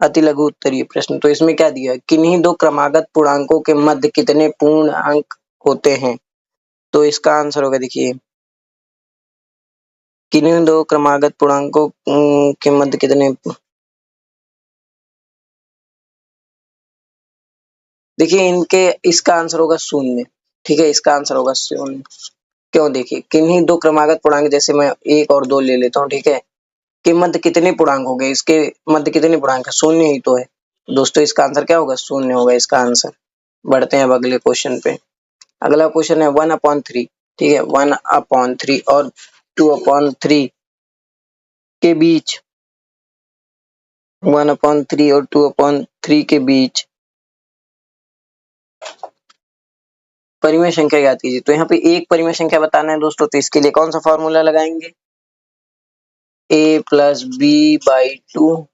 अति लघु उत्तरीय प्रश्न। तो इसमें क्या दिया है, किन्हीं दो क्रमागत पूर्णांकों के मध्य कितने पूर्ण अंक होते हैं। तो इसका आंसर होगा, देखिए किन्हीं दो क्रमागत पूर्णांकों के मध्य कितने, देखिए इनके, इसका आंसर होगा शून्य। ठीक है, इसका आंसर होगा शून्य। क्यों, देखिए किन्हीं दो क्रमागत पूर्णांक, जैसे मैं 1 और 2 ले लेता हूँ, ठीक है, के मध्य कितने पूर्णांक हो गए, इसके मध्य कितने पूर्णांक है, शून्य ही तो है दोस्तों। इसका आंसर क्या होगा, शून्य होगा इसका आंसर। बढ़ते हैं अब अगले क्वेश्चन पे। अगला क्वेश्चन है 1/3। ठीक है, 1/3 और 2/3 के बीच, 1/3 और 2/3 के बीच परिमेय संख्या ज्ञात कीजिए। तो यहाँ पे एक परिमेय संख्या बताना है दोस्तों, तो इसके लिए कौन सा फॉर्मूला लगाएंगे, a+b/2।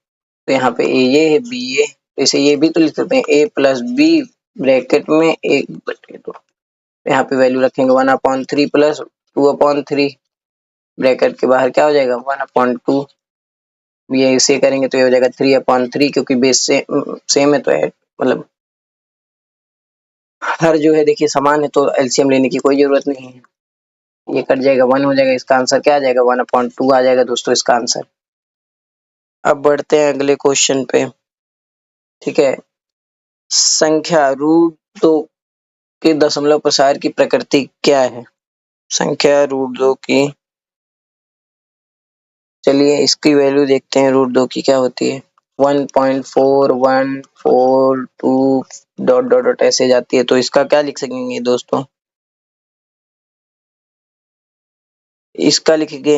तो यहाँ पे ए ये है, बी ये, तो इसे ये भी तो लिख सकते हैं, a+b ब्रैकेट में 1/2। यहाँ पे वैल्यू रखेंगे 1/3 प्लस 2/3, ब्रैकेट के बाहर क्या हो जाएगा 1/2। ये इसे करेंगे तो ये हो जाएगा 3/3, क्योंकि बेस से सेम है तो है, मतलब हर जो है देखिए समान है, तो एलसीएम लेने की कोई जरूरत नहीं है। ये कट जाएगा, 1 हो जाएगा, इसका आंसर क्या आ जाएगा 1/2 आ जाएगा दोस्तों इसका आंसर। अब बढ़ते हैं अगले क्वेश्चन पे। ठीक है, संख्या √2 के दशमलव प्रसार की प्रकृति क्या है। संख्या √2 की, चलिए इसकी वैल्यू देखते हैं, √2 की क्या होती है, 1.4142 डॉट डॉट डॉट ऐसे जाती है। तो इसका क्या लिख सकेंगे दोस्तों, इसका लिखेंगे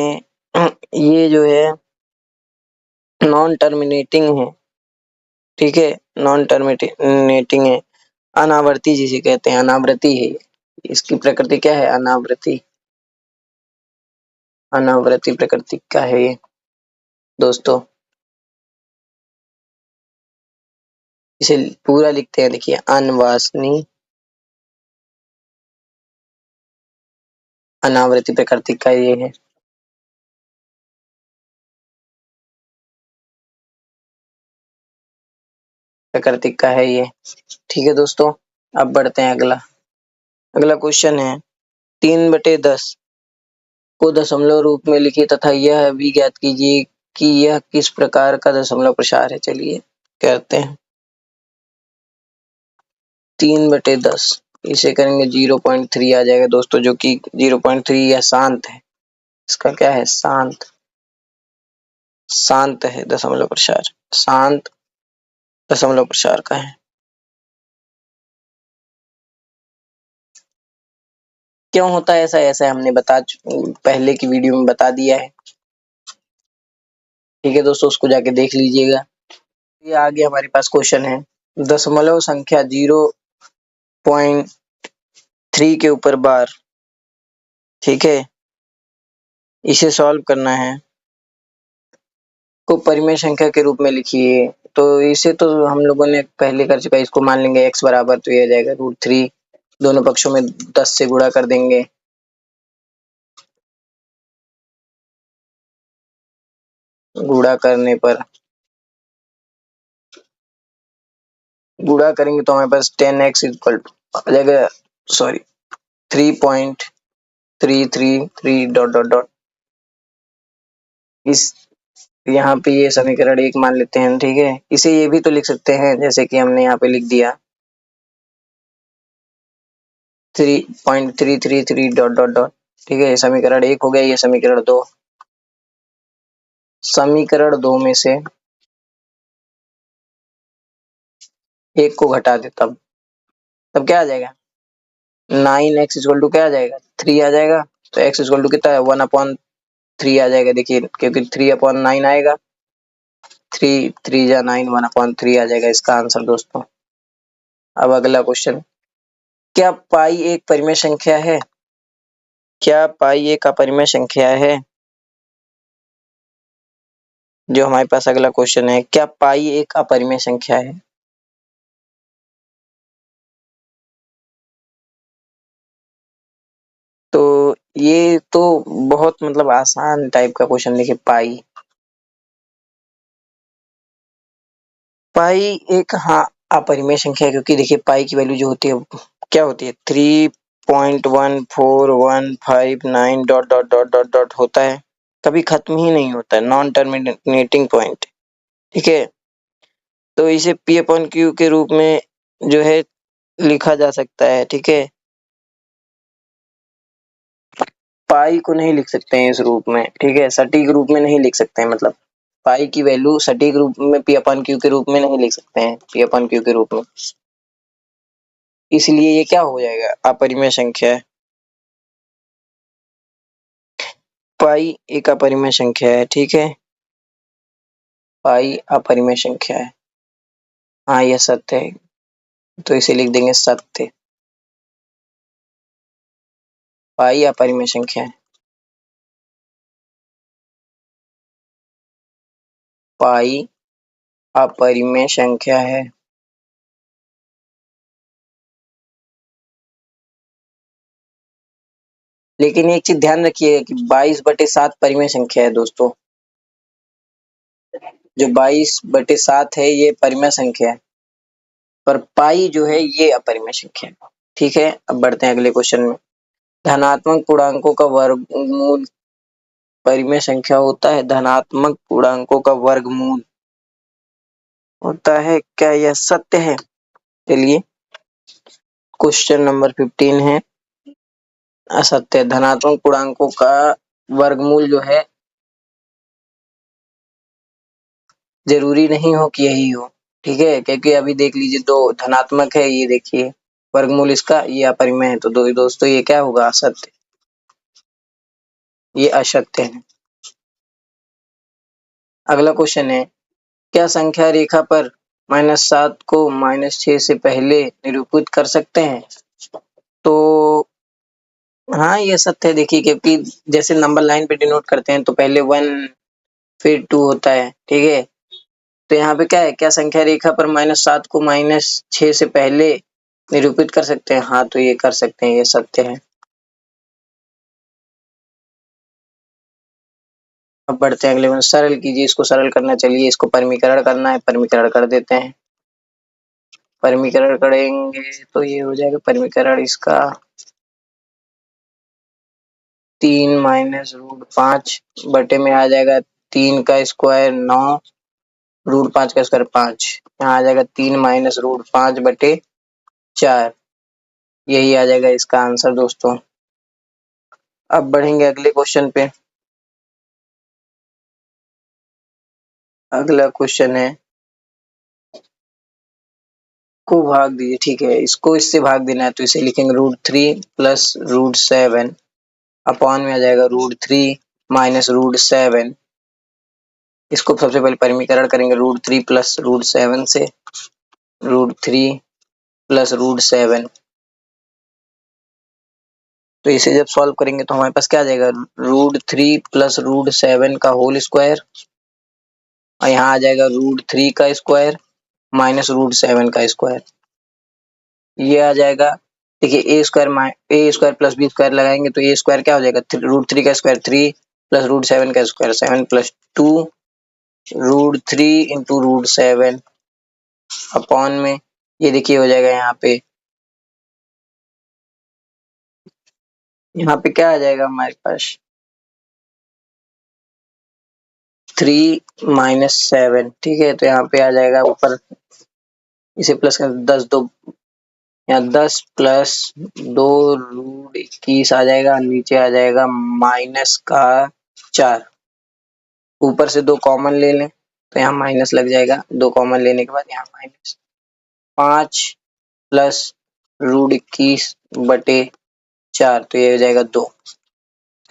ये जो है नॉन टर्मिनेटिंग है। ठीक है, नॉन टर्मिनेटिंग है, अनावर्ती जिसे कहते हैं, अनावृति है। इसकी प्रकृति क्या है, अनावृति, अनावृति प्रकृति का है ये दोस्तों। इसे पूरा लिखते हैं, देखिए अनवासनी अनावृति प्रकृति का ये है। प्रकृति का है ये। ठीक है दोस्तों, अब बढ़ते हैं अगला। अगला क्वेश्चन है 3/10 को दशमलव रूप में लिखिए तथा यह भी ज्ञात कीजिए कि यह किस प्रकार का दशमलव प्रसार है। चलिए कहते हैं 3/10, इसे करेंगे 0.3 आ जाएगा दोस्तों, जो कि 0.3 यह शांत है। इसका क्या है, शांत, शांत है दशमलव प्रसार, शांत दशमलव प्रसार का है। क्यों होता है ऐसा, ऐसा हमने पहले की वीडियो में बता दिया है। ठीक है दोस्तों, उसको जाके देख लीजिएगा। ये आगे हमारे पास क्वेश्चन है, दशमलव संख्या 0.3 के ऊपर बार। ठीक है, इसे सॉल्व करना है, को परिमेय संख्या के रूप में लिखिए। तो इसे तो हम लोगों ने पहले कर चुका है, इसको मान लेंगे x बराबर, तो ये आ जाएगा √3, दोनों पक्षों में 10 से गुणा कर देंगे। गुणा करने पर, गुणा करेंगे तो हमारे पास 10x इक्वल टू आ जाएगा, सॉरी 3.333 डॉट डॉट डॉट। इस यहाँ पे ये समीकरण 1 मान लेते हैं। ठीक है, इसे ये भी तो लिख सकते हैं, जैसे कि हमने यहाँ पे लिख दिया 3.333 डॉट डॉट डॉट। ठीक है, समीकरण 1 हो गया, ये समीकरण 2। समीकरण 2 में से 1 को घटा दे, तब क्या आ जाएगा, 9x इक्वल टू क्या आ जाएगा, 3 आ जाएगा। तो x इक्वल टू कितना है, 1/3 आ जाएगा। देखिए क्योंकि 3/9 आएगा, 3 3 जा 9, 1/3 आ जाएगा इसका आंसर दोस्तों। अब अगला क्वेश्चन, क्या पाई एक परिमेय संख्या है। क्या पाई एक अपरिमेय संख्या है, जो हमारे पास अगला क्वेश्चन है, क्या पाई एक अपरिमेय संख्या है। तो ये तो बहुत मतलब आसान टाइप का क्वेश्चन, देखिए पाई, पाई एक अपरिमेय संख्या है, क्योंकि देखिए पाई की वैल्यू जो होती है क्या होती है 3.1419 dot dot dot dot dot होता है, कभी खत्म ही नहीं होता है, नॉन टर्मिनेटिंग पॉइंट। ठीक है, तो इसे पी अपॉन क्यू के रूप में जो है लिखा जा सकता है। ठीक है, पाई को नहीं लिख सकते हैं इस रूप में। ठीक है, सटीक रूप में नहीं लिख सकते हैं, मतलब पाई की वैल्यू सटीक रूप में पी अपॉन क्यू के रूप में नहीं लिख सकते हैं, पी अपॉन क्यू के रूप में, इसलिए ये क्या हो जाएगा, अपरिमेय संख्या है। पाई एक अपरिमेय संख्या है। ठीक है, पाई अपरिमेय संख्या है। हाँ, यह सत्य है, तो इसे लिख देंगे सत्य। पाई अपरिमेय संख्या है। पाई अपरिमेय संख्या है। लेकिन एक चीज ध्यान रखिएगा कि 22/7 परिमेय संख्या है दोस्तों। जो 22/7 है ये परिमेय संख्या है, पर पाई जो है ये अपरिमेय संख्या है। ठीक है, अब बढ़ते हैं अगले क्वेश्चन में। धनात्मक पूर्णांकों का वर्गमूल परिमेय संख्या होता है। धनात्मक पूर्णांकों का वर्गमूल होता है, क्या यह सत्य है? चलिए, क्वेश्चन नंबर 15 है, असत्य। धनात्मक पूर्णांकों का वर्गमूल जो है जरूरी नहीं हो कि यही हो। ठीक है, क्योंकि अभी देख लीजिए दो धनात्मक है, ये देखिए वर्गमूल इसका ये अपरिमेय है, तो दोस्तों ये क्या होगा, असत्य। ये असत्य है। अगला क्वेश्चन है, क्या संख्या रेखा पर -7 को -6 से पहले निरूपित कर सकते हैं? तो हाँ, ये सत्य है। देखिए, क्योंकि जैसे नंबर लाइन पे डिनोट करते हैं तो पहले 1 फिर 2 होता है। ठीक है, तो यहाँ पे क्या है, क्या संख्या रेखा पर -7 को -6 से पहले निरूपित कर सकते हैं? हाँ, तो ये कर सकते हैं, ये सत्य है। अब बढ़ते हैं अगले में। सरल कीजिए, इसको सरल करना, चलिए इसको परमीकरण करना है, परमीकरण कर देते हैं। परमीकरण करेंगे तो ये हो जाएगा परमीकरण इसका 3 - √5 में आ जाएगा 3 का स्क्वायर 9, √5 का स्क्वायर 5, यहाँ आ जाएगा 3 - √5/4। यही आ जाएगा इसका आंसर दोस्तों। अब बढ़ेंगे अगले क्वेश्चन पे। अगला क्वेश्चन है, को भाग दीजिए। ठीक है, इसको इससे भाग देना है तो इसे लिखेंगे √3 + √7 अपॉन में आ जाएगा √3 - √7। इसको सबसे पहले परमीकरण करेंगे √3 + √7 से, √3 + √7। तो इसे जब सॉल्व करेंगे तो हमारे पास क्या आ जाएगा, √3 + √7 का होल स्क्वायर, और यहाँ आ जाएगा √3 का स्क्वायर -√7 का स्क्वायर। ये आ जाएगा, देखिए a² + b² लगाएंगे तो a² क्या हो जाएगा, √3 का स्क्वायर 3 + √7 का स्क्वायर 7 + 2 √3 × √7 अपॉन में, ये देखिए हो जाएगा यहाँ पे क्या आ जाएगा हमारे पास 3 - 7। ठीक है, तो यहाँ पे आ जाएगा ऊपर, इसे प्लस कर 10 2, यहाँ 10 + 2 √21 आ जाएगा, नीचे आ जाएगा -4। ऊपर से 2 कॉमन ले लें तो यहाँ माइनस लग जाएगा, 2 कॉमन लेने के बाद यहाँ माइनस 5 + √21/4, तो ये हो जाएगा 2।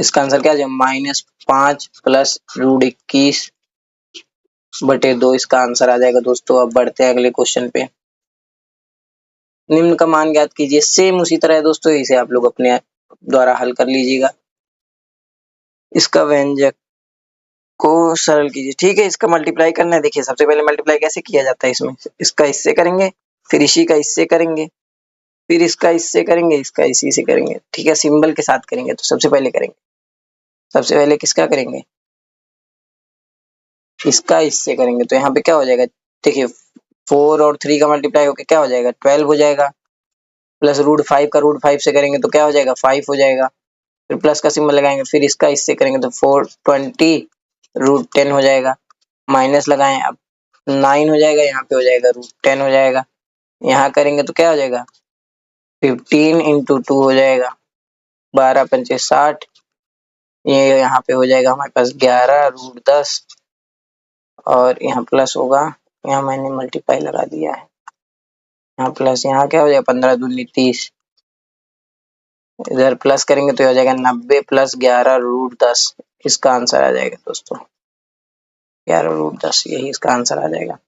इसका आंसर क्या आ जाएगा, -5 + √21/2 इसका आंसर आ जाएगा दोस्तों। अब बढ़ते हैं अगले क्वेश्चन पे। निम्न का मान ज्ञात कीजिए। सेम उसी तरह है दोस्तों, इसे आप लोग अपने द्वारा हल कर लीजिएगा। इसका व्यंजक को सरल कीजिए। ठीक है, इसका मल्टीप्लाई करना है। देखिए सबसे पहले मल्टीप्लाई कैसे किया जाता है, इसमें इसका इससे करेंगे, फिर इसी का इससे करेंगे, फिर इसका इससे करेंगे, इसका इसी से करेंगे। ठीक है, सिंबल के साथ करेंगे। तो सबसे पहले किसका करेंगे, इसका इससे करेंगे। तो यहाँ पे क्या हो जाएगा, देखिए 4 और 3 का मल्टीप्लाई होके क्या हो जाएगा 12 हो जाएगा, प्लस √5 का √5 से करेंगे तो क्या हो जाएगा 5 हो जाएगा, फिर प्लस का सिंबल लगाएंगे, फिर इसका इससे करेंगे तो 420 √10 हो जाएगा, माइनस लगाएं अब 9 हो जाएगा, यहाँ पे हो जाएगा √10 हो जाएगा, यहाँ करेंगे तो क्या हो जाएगा 15 इंटू 2 हो जाएगा, 12 पंचे 60, ये यहाँ पे हो जाएगा हमारे पास 11 √10 और यहाँ प्लस होगा, यहाँ मैंने मल्टीप्लाई लगा दिया है, यहाँ प्लस, यहाँ क्या हो जाएगा 15 दूनी 30, इधर प्लस करेंगे तो हो जाएगा 90 प्लस 11 √10, इसका आंसर आ जाएगा दोस्तों 11 √10, यही इसका आंसर आ जाएगा।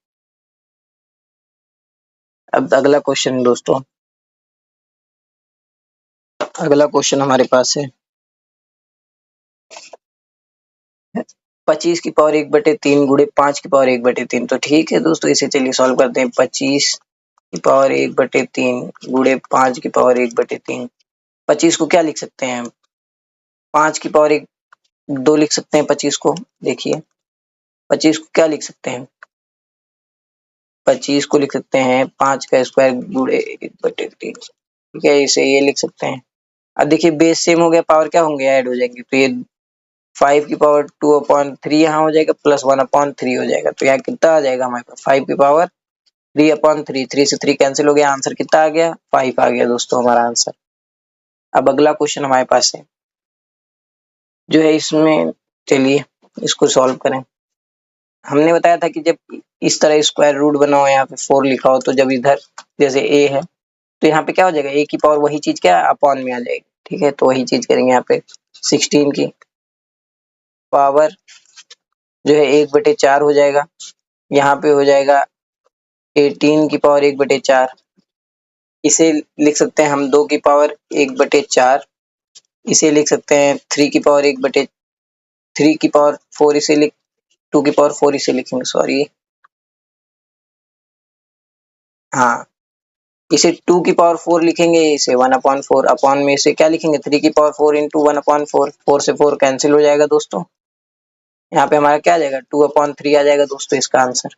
अब अगला क्वेश्चन दोस्तों, अगला क्वेश्चन हमारे पास है 25 की पावर 1/3 गुणे 5 की पावर 1/3, तो ठीक है दोस्तों, इसे चलिए सॉल्व करते हैं। 25 की पावर 1/3 गुणे 5 की पावर 1/3, 25 को क्या लिख सकते हैं हम 5 की पावर 2 लिख सकते हैं 25 को, देखिए 25 को क्या लिख सकते हैं 25 को लिख सकते हैं 5 का स्क्वायर गुणे 1/3, ठीक है, इसे ये लिख सकते हैं। अब देखिए बेस सेम हो गया, पावर क्या होंगे ऐड हो जाएंगे, तो ये 5 की पावर 2/3 यहाँ हो जाएगा, प्लस 1/3 हो जाएगा, तो यहाँ कितना आ जाएगा हमारे पास 5 की पावर 3/3, 3 से 3 कैंसिल हो गया, आंसर कितना आ गया 5 आ गया दोस्तों हमारा आंसर। अब अगला क्वेश्चन हमारे पास है जो है इसमें, चलिए इसको सॉल्व करें। हमने बताया था कि जब इस तरह स्क्वायर रूट बना हो, यहाँ पे 4 लिखा हो, तो जब इधर जैसे a है तो यहाँ पे क्या हो जाएगा a की पावर वही चीज क्या अपॉन में आ जाएगी, ठीक है, तो वही चीज करेंगे यहाँ पे 16 की पावर जो है 1/4 हो जाएगा, यहाँ पे हो जाएगा 18 की पावर 1/4, इसे लिख सकते हैं हम 2 की पावर 1/4, इसे लिख सकते हैं 3 की पावर 3 की पावर 4, इसे लिख 2 की पावर 4 इसे लिखेंगे, सॉरी हाँ, इसे 2 की पावर 4 लिखेंगे, इसे 1/4 अपॉन में इसे क्या लिखेंगे 3 की पावर 4 इंटू 1/4, 4 से 4 कैंसिल हो जाएगा दोस्तों, यहाँ पे हमारा क्या आ जाएगा 2/3 आ जाएगा दोस्तों इसका आंसर।